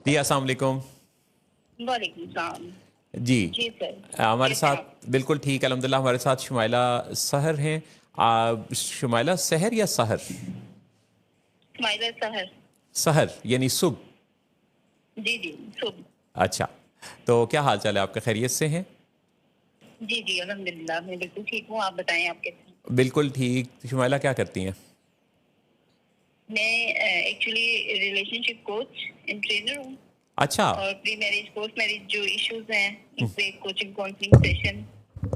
जी, अस्सलाम वालेकुम। वालेकुम सलाम। जी, जी सर, हमारे कैसे हैं साथ आप? बिल्कुल ठीक है अल्हम्दुलिल्लाह हमारे साथ शुमाइला सहर हैं। शुमाइला सहर या सहर? स्माइलर सहर। सहर यानी सुबह। जी, जी, शुभ। अच्छा, तो क्या हाल-चाल है आपका, खैरियत से हैं? जी, जी, अल्हम्दुलिल्लाह मैं बिल्कुल ठीक हूँ, आप बताएँ आप कैसे हैं? बिल्कुल ठीक। शुमाइला क्या करती हैं? मैं actually relationship coach and trainer हूँ अच्छा। और प्री मैरिज, पोस्ट मैरिज जो इश्यूज़ हैं, इन हुँ, पे coaching counselling session,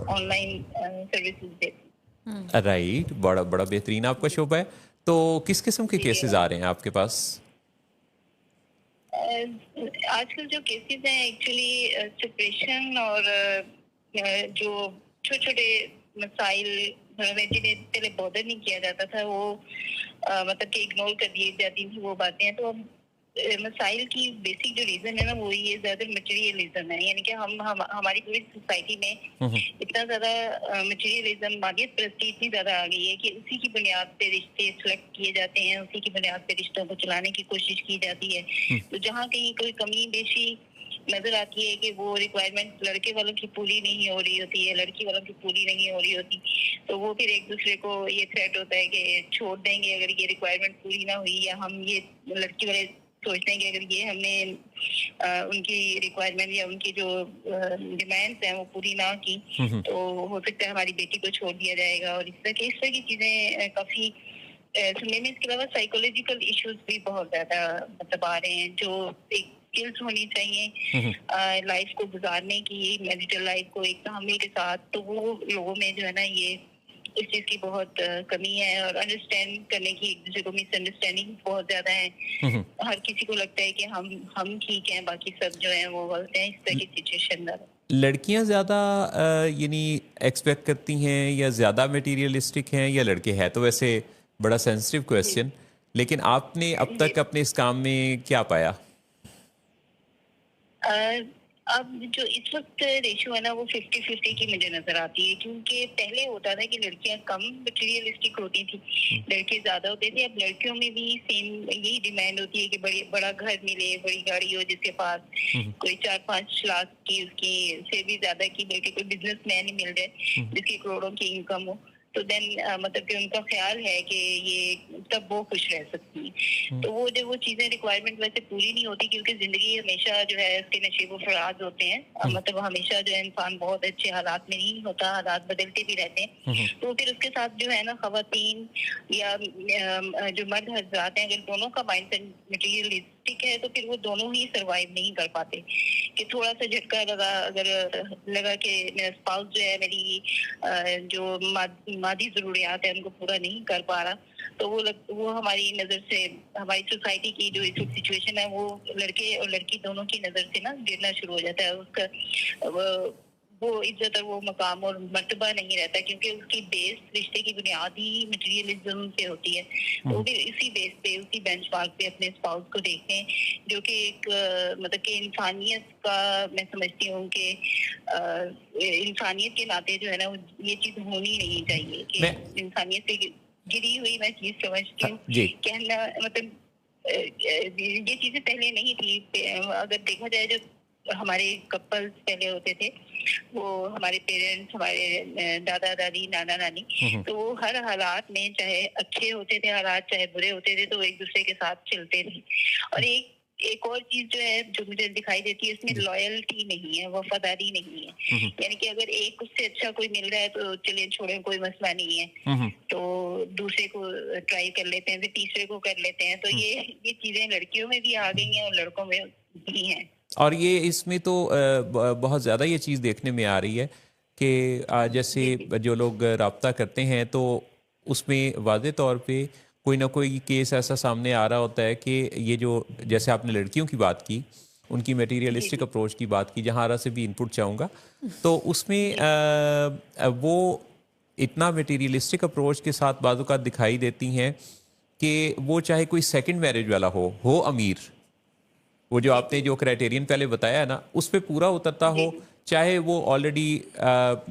online services देती राइट, बड़ा बड़ा बेहतरीन हूँ। आपका जी, शोबा है। तो किस किस्म के जी, जी। केसेज़ आ रहे हैं आपके पास? आजकल जो केसेज़ हैं एक्चुअली सेपरेशन और जो छोटे-छोटे मसाइल घर में जिन्हें पहले बॉदर नहीं किया जाता था वो मतलब कि इग्नोर कर दी जाती थी वो बातें। तो अब मसाइल की बेसिक जो रीज़न है ना वो ये ज़्यादा मटेरियलिज़्म है। यानी कि हम हमारी पूरी सोसाइटी में हुँ, हुँ, इतना ज़्यादा मटेरियलिज़्म मादियत परस्ती इतनी ज़्यादा आ गई है कि उसी की बुनियाद पे रिश्ते सेलेक्ट किए जाते हैं, उसी की बुनियाद पे रिश्तों को चलाने की कोशिश की जाती है। हुँ, तो जहाँ कहीं कोई कमी बेशी नज़र आती है कि वो रिक्वायरमेंट लड़के वालों की पूरी नहीं हो रही होती है, लड़की वालों की पूरी नहीं हो रही होती, तो वो फिर एक-दूसरे को ये थ्रेट होता है कि छोड़ देंगे अगर ये रिक्वायरमेंट पूरी ना हुई या हम ये लड़की वाले सोचते हैं कि अगर ये हमने उनकी रिक्वायरमेंट या उनकी जो डिमांड्स हैं वो पूरी ना की, हुँ, हुँ। तो हो सकता है हमारी बेटी को छोड़ दिया जाएगा और इस तरह की चीज़ें काफ़ी सुनने में। इसके अलावा साइकोलॉजिकल इश्यूज भी बहुत ज़्यादा मतलब आ रहे हैं जो एक स्किल्स होनी हुँ, हुँ। चाहिए लाइफ को गुजारने की, मैरिटल लाइफ को एक तामील के साथ, तो वो लोगों में जो है ना ये इस चीज़ की बहुत कमी है और अंडरस्टैंड करने की एक दूसरे को मिसअंडरस्टैंडिंग बहुत ज़्यादा है। हुँ, हुँ। हर किसी को लगता है कि हम ठीक हैं, बाकी सब जो हैं वो गलत हैं, इस तरह ल की सिचुएशन है। लड़कियाँ ज़्यादा यानी एक्सपेक्ट करती हैं या ज़्यादा मटेरियलिस्टिक हैं या लड़के? हैं तो वैसे बड़ा सेंसिटिव जी। क्वेश्चन, लेकिन आपने अब जी। तक अपने इस काम में क्या पाया? अ, अब जो इस वक्त रेशियो है ना वो 50-50 की मुझे नजर आती है, क्योंकि पहले होता था कि लड़कियां कम मटेरियलिस्टिक होती थी, हुँ, लड़के ज्यादा होते थे। अब लड़कियों में भी सेम यही डिमांड होती है कि बड़ा घर मिले, बड़ी गाड़ी हो, जिसके पास हुँ, हुँ, कोई 4-5 लाख की उसकी से भी ज्यादा की लड़के कोई बिजनेसमैन ही मिल जाए हुँ, जिसकी करोड़ों की इनकम हो, तो देन मतलब कि उनका ख्याल है कि ये तब वो खुश रह सकती है। हुँ, तो वो जब वो चीजें रिक्वायरमेंट वैसे पूरी नहीं होती, क्योंकि जिंदगी हमेशा जो है उसके नशीब फराज होते हैं, हुँ, मतलब हमेशा जो है इंसान बहुत अच्छे हालात में नहीं होता, हालात बदलते भी रहते हुँ, हैं। हुँ, तो फिर उसके साथ जो है ना खवातीन या जो मर्द हजरात हैं, अगर दोनों का माइंड सेट मटीरियलिस्टिक है तो फिर वो दोनों ही सरवाइव नहीं कर पाते। कि थोड़ा सा झटका लगा, अगर लगा कि मेरा स्पाउस जो है मेरी जो मादी जरूरियात है उनको पूरा नहीं कर पा रहा, तो वो हमारी नज़र से, हमारी सोसाइटी की जो इस सिचुएशन है वो लड़के और लड़की दोनों की नज़र से ना गिरना शुरू हो जाता है। उसका वो इज्जत और वो मकाम और मर्तबा नहीं रहता, क्योंकि उसकी बेस रिश्ते की बुनियाद ही मटेरियलिज्म पे होती है। तो हुँ, फिर इसी बेस पे, उसी बेंचमार्क पे अपने स्पाउस को देखते हैं, जो कि एक मतलब कि इंसानियत का, मैं समझती हूँ कि इंसानियत के नाते जो है ना ये चीज़ होनी नहीं चाहिए कि मैं इंसानियत से गिरी हुई मैं चीज़ समझती हूँ। जी। कहना मतलब ये चीज़ें पहले नहीं थी। अगर देखा जाए जो हमारे कपल्स पहले होते थे, वो हमारे पेरेंट्स, हमारे दादा दादी, नाना नानी, हुँ, हुँ, तो वो हर हालात में चाहे अच्छे होते थे हालात, चाहे बुरे होते थे, तो एक दूसरे के साथ चलते थे। और एक एक और चीज जो है जो मुझे दिखाई देती है, इसमें जी। लॉयल्टी नहीं है, वफादारी नहीं है। हुँ, हुँ, यानी कि अगर एक उससे अच्छा कोई मिल रहा है तो चलिए छोड़े, कोई मसला नहीं है, हुँ, हुँ, तो दूसरे को ट्राई कर लेते हैं, फिर तीसरे को कर लेते हैं। तो हुँ। ये चीजें लड़कियों में भी आ गई हैं और लड़कों में भी हैं। और ये इसमें तो बहुत ज़्यादा ये चीज़ देखने में आ रही है कि जैसे जी, जी, जो लोग राब्ता करते हैं तो उसमें वाज़े तौर पे कोई ना कोई केस ऐसा सामने आ रहा होता है कि ये जो जैसे आपने लड़कियों की बात की, उनकी जी, मटेरियलिस्टिक जी, अप्रोच की बात की, जहाँ से भी इनपुट चाहूँगा, तो उसमें जी, वो इतना मटेरियलिस्टिक अप्रोच के साथ बाज़ दिखाई देती हैं कि वो चाहे कोई सेकंड मैरिज वाला हो अमीर, वो जो जी, आपने जी, जो क्राइटेरियन पहले बताया है ना, उस पे पूरा उतरता हो, जी, जी, चाहे वो ऑलरेडी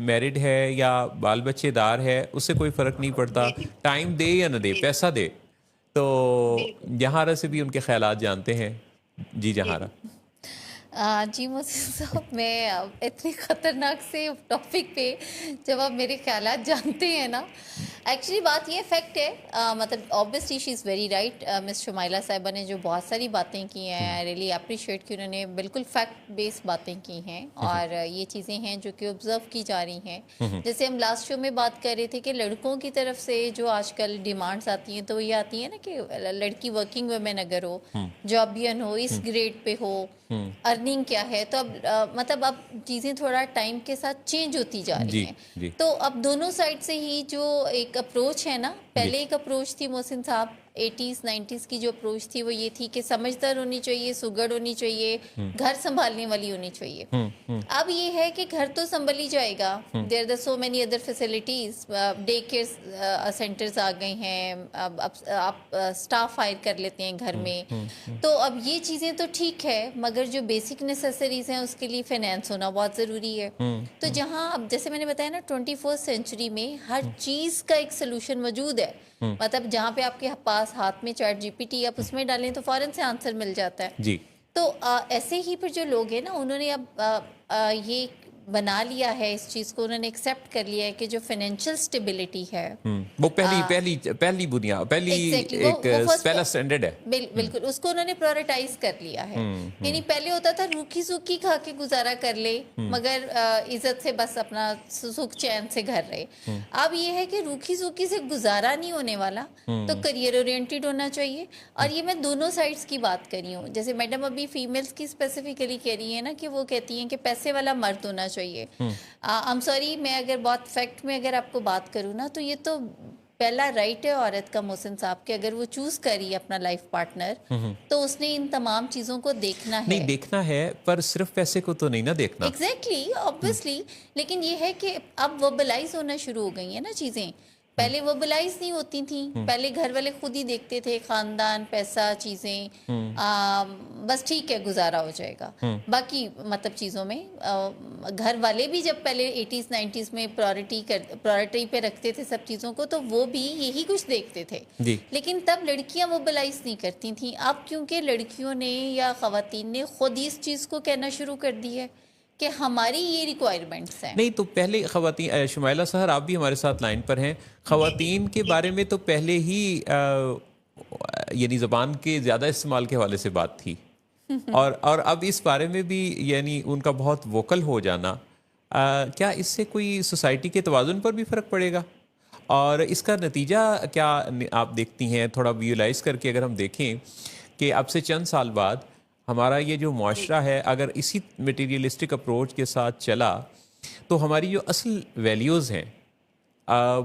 मैरिड है या बाल बच्चेदार है, उससे कोई फ़र्क नहीं पड़ता, जी, जी, टाइम दे या ना दे, जी, पैसा दे। तो बिल्कुल। जहारा से भी उनके ख़यालात जानते हैं। जी, जी, जहारा। जी मोहसिन साहब, मैं इतने ख़तरनाक से टॉपिक पे जब आप मेरे ख़यालात जानते हैं ना, एक्चुअली बात ये फैक्ट है, मतलब obviously she is very right. Miss Shumaila साहिबा ने जो बहुत सारी बातें की हैं, आई रियली अप्रिशिएट कि उन्होंने बिल्कुल फैक्ट बेस्ड बातें की हैं, और ये चीज़ें हैं जो कि ऑब्ज़र्व की जा रही हैं। जैसे हम लास्ट शो में बात कर रहे थे कि लड़कों की तरफ से जो आजकल डिमांड्स आती हैं, तो ये आती है ना कि लड़की वर्किंग वुमेन अगर हो, जॉबियन हो, इस ग्रेड पे हो, अर्निंग क्या है, तो अब मतलब अब चीज़ें थोड़ा टाइम के साथ चेंज होती जा रही जी हैं। जी तो अब दोनों साइड से ही जो एक अप्रोच है ना, जी पहले एक अप्रोच थी मोहसिन साहब, 80s 90s की जो अप्रोच थी वो ये थी कि समझदार होनी चाहिए, सुगड़ होनी चाहिए, घर संभालने वाली होनी चाहिए। अब ये है कि घर तो संभल ही जाएगा, there are so many other facilities, day care centres आ गए हैं, अब आप स्टाफ हायर कर लेते हैं घर में। तो अब ये चीज़ें तो ठीक है, मगर जो बेसिक नेसेसरीज हैं उसके लिए फाइनेंस होना बहुत ज़रूरी है। तो जहाँ अब जैसे मैंने बताया ना, 21st सेंचुरी में हर चीज़ का एक सोल्यूशन मौजूद है। मतलब जहाँ पे आपके पास हाथ में चैट जीपीटी, आप उसमें डालें तो फ़ौरन से आंसर मिल जाता है। जी। तो ऐसे ही पर जो लोग हैं ना, उन्होंने अब ये बना लिया है, इस चीज़ को उन्होंने एक्सेप्ट कर लिया है कि जो फाइनेंशियल स्टेबिलिटी है, वो पहली पहली पहली बुनियाद, पहली एग्जैक्टली एक वो फर्स्ट, पहला स्टैंडर्ड है। बिल्कुल उसको उन्होंने प्रायोरिटाइज कर लिया है। यानी पहले होता था रूखी सूखी खा के गुजारा कर ले, मगर इज्जत से बस अपना सुख चैन से घर रहे। अब ये है कि रूखी सूखी से गुजारा नहीं होने वाला, तो करियर ओरिएंटेड होना चाहिए। और ये मैं दोनों साइड्स की बात कर रही हूँ। जैसे मैडम अभी फीमेल्स की स्पेसिफिकली कह रही है ना, कि वो कहती हैं कि पैसे वाला मर्द होना चाहिए। आई एम सॉरी, मैं अगर बहुत फैक्ट में अगर आपको बात करूँ ना, तो ये तो पहला राइट है औरत का मोहसिन साहब, कि अगर वो चूज करी अपना लाइफ पार्टनर, तो उसने इन तमाम चीज़ों को देखना नहीं, है। देखना है, पर सिर्फ पैसे को तो नहीं ना देखना। एग्जैक्टली ऑब्वियसली, लेकिन ये है कि अब वर्बलाइज होना शुरू हो गई है ना चीज़ें। पहले वर्बलाइज नहीं होती थी, पहले घर वाले खुद ही देखते थे, खानदान, पैसा, चीज़ें, बस ठीक है गुजारा हो जाएगा। बाकी मतलब चीज़ों में घर वाले भी जब पहले 80s 90s में प्रायोरिटी पे रखते थे सब चीज़ों को, तो वो भी यही कुछ देखते थे। जी। लेकिन तब लड़कियां वर्बलाइज नहीं करती थी। अब क्योंकि लड़कियों ने या ख़वातीन ने खुद ही इस चीज़ को कहना शुरू कर दी है कि हमारी ये रिक्वायरमेंट्स हैं। नहीं, तो पहले खवातीन, शुमाइला सहर आप भी हमारे साथ लाइन पर हैं, जी जी खवातीन के जी बारे जी में तो पहले ही यानी ज़बान के ज़्यादा इस्तेमाल के हवाले से बात थी, और अब इस बारे में भी यानी उनका बहुत वोकल हो जाना, क्या इससे कोई सोसाइटी के तवाज़ुन पर भी फ़र्क पड़ेगा? और इसका नतीजा क्या आप देखती हैं, थोड़ा विजुलाइज करके अगर हम देखें कि अब से चंद साल बाद हमारा ये जो जी मुआशरा है, अगर इसी मटेरियलिस्टिक अप्रोच के साथ चला, तो हमारी जो असल वैल्यूज़ हैं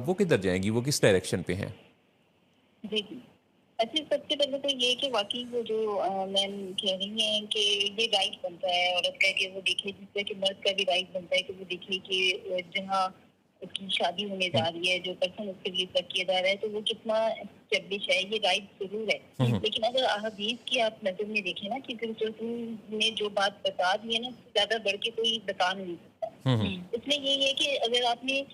वो किधर जाएंगी, वो किस डायरेक्शन पे हैं? जी जी। अच्छा, सबसे पहले तो ये कि वाकई वो जो मैम कह रही हैं कि ये राइट बनता है औरत का, कि वो देखे, जिससे कि मर्द का भी राइट बनता है कि वो देखे कि जहाँ उसकी शादी होने जा रही है, जो पर्सन उसके लिए तक किया जा रहा है, तो वो कितना एस्टेब्लिश है, ये राइट जरूर है। लेकिन अगर अहदीस की आप नजर में देखें ना, कि ने जो बात बता दी है ना, उससे ज्यादा बढ़ के कोई बता नहीं सकता। इसमें यही है कि अगर आपने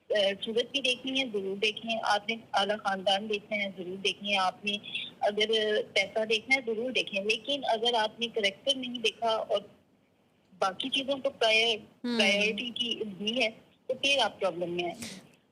सूरत भी देखनी है जरूर देखें, आपने आला खानदान देखना है जरूर देखें, आपने अगर पैसा देखना है जरूर देखें, लेकिन अगर आपने करेक्टर नहीं देखा और बाकी चीजों को प्रायोरिटी की दी है, तो फिर आप प्रॉब्लम में आएंगे।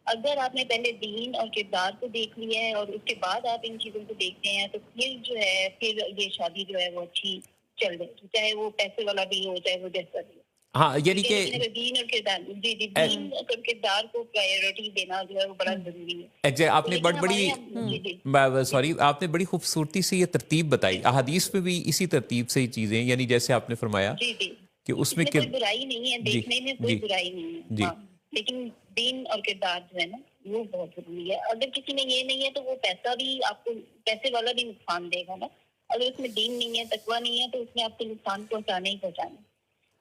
अगर आपने पहले दीन और किरदार को देख लिया है और उसके बाद आप इन चीजों को देखते हैं, तो फिर जो है, फिर ये शादी जो है वो अच्छी चल जाएगी, चाहे वो पैसे वाला भी हो, चाहे वो जैसा भी हो। हाँ, यानी ठीक है, कि लेकिन अगर दीन और किरदार, जी जी, दीन और किरदार को प्रायोरिटी देना जो है वो बड़ा जरूरी है। तो आपने लेकिन बड़ी हमारे बड़ी यहाँ, जी जी जी सॉरी, आपने बड़ी खूबसूरती से ये तरतीब बताई। अहादीस में भी इसी तरतीब से ही चीज़ें, यानी जैसे आपने फरमाया जी जी, कि उसमें इसमें कोई बुराई नहीं है, जी देखने में कोई जी बुराई नहीं है, जी। हाँ। लेकिन दीन और किरदार जो है ना, वो बहुत जरूरी है। अगर किसी में ये नहीं है, तो वो पैसा भी आपको, पैसे वाला भी नुकसान देगा ना। अगर उसमें दीन नहीं है, तकवा नहीं है, तो उसमें आपको नुकसान पहुंचाना ही पहुंचाना है,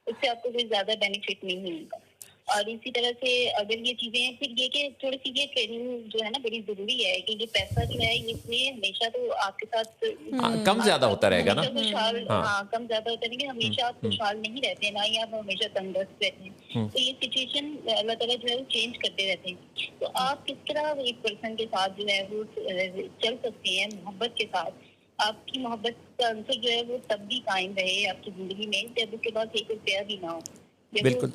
उससे आपको कोई ज्यादा बेनिफिट नहीं मिलेगा। और इसी तरह से अगर ये चीजें, फिर ये कि थोड़ी सी ये ट्रेनिंग जो है ना बड़ी जरूरी है, कि ये पैसा जो है इसमें हमेशा तो आपके साथ कम ज़्यादा होता रहेगा ना। हमेशा खुशहाल, हाँ। हाँ, कम ज्यादा होता है, लेकिन हमेशा आप खुशहाल नहीं रहते, ना ही आप हमेशा तंदुरुस्त रहते हैं। तो ये सिचुएशन अल्लाह ताला जो है वो चेंज करते रहते हैं। तो आप किस तरह एक पर्सन के साथ जो है वो चल सकते हैं मोहब्बत के साथ, आपकी मोहब्बत का अंसर जो है वो तब भी कायम रहे आपकी जिंदगी में जब उसके पास एक रुपया भी ना हो, जब वो बिल्कुल।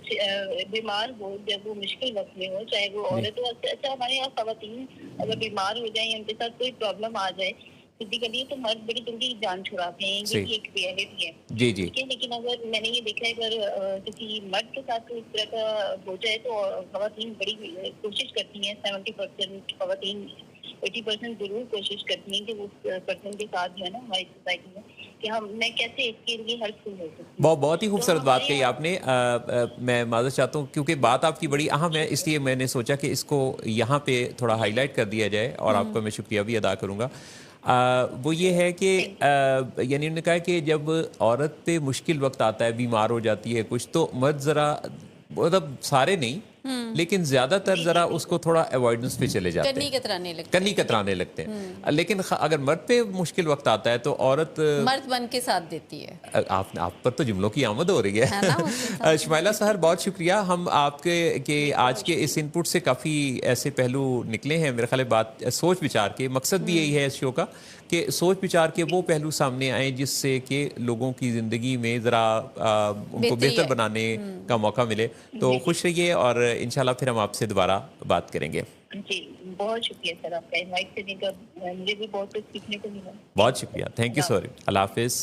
बीमार हो, जब वो मुश्किल वक्त में हो, चाहे वो औरत हो। अच्छा हमारे यहाँ खवातीन अगर बीमार हो जाए, उनके साथ कोई प्रॉब्लम आ जाए फिजिकली, तो मर्द बड़ी जल्दी जान छुड़ाते हैं, ये सही। भी एक रियलिटी है। जी जी। ठीक है, लेकिन अगर मैंने ये देखा है अगर किसी मर्द के साथ इस तरह का हो जाए तो खवातीन बड़ी कोशिश करती हैं, 70% खवातीन 80% जरूर कोशिश करती हैं कि उस पर्सन के साथ जो है ना हमारी सोसाइटी में कि मैं कैसे इसके लिए हेल्पफुल हो सकती हूँ। बहुत ही खूबसूरत बात हमारे कही यहाँ- आपने। मैं माजरत चाहता हूँ क्योंकि बात आपकी बड़ी अहम है, इसलिए मैंने सोचा कि इसको यहाँ पे थोड़ा हाईलाइट कर दिया जाए और आपका मैं शुक्रिया भी अदा करूँगा। वो ये है कि यानी उन्होंने कहा कि जब औरत पे मुश्किल वक्त आता है, बीमार हो जाती है कुछ, तो मर्द ज़रा, मतलब सारे नहीं लेकिन ज़्यादातर ज़रा उसको थोड़ा अवॉइडेंस पे चले जाते कन्नी हैं, कतराने लगते कन्नी कतराने लगते हैं। लेकिन अगर मर्द पे मुश्किल वक्त आता है तो औरत हैं, मर्द बन के साथ देती है। आप पर तो जुमलों की आमद हो रही है ना, है। शुमाइला सहर, बहुत शुक्रिया। हम आपके के आज के इस इनपुट से काफ़ी ऐसे पहलू निकले हैं मेरे ख्याल है, बात सोच विचार के। मकसद भी यही है इस शो का कि सोच विचार के वो पहलू सामने आए जिससे कि लोगों की ज़िंदगी में ज़रा उनको बेहतर बनाने का मौका मिले। तो खुश रहिए और इंशाल्लाह फिर हम आपसे दोबारा बात करेंगे। जी, बहुत शुक्रिया सर आपका इनवाइट करने का, मुझे भी बहुत कुछ सीखने को मिला। बहुत शुक्रिया, थैंक यू सॉरी, अल्लाह हाफिज़।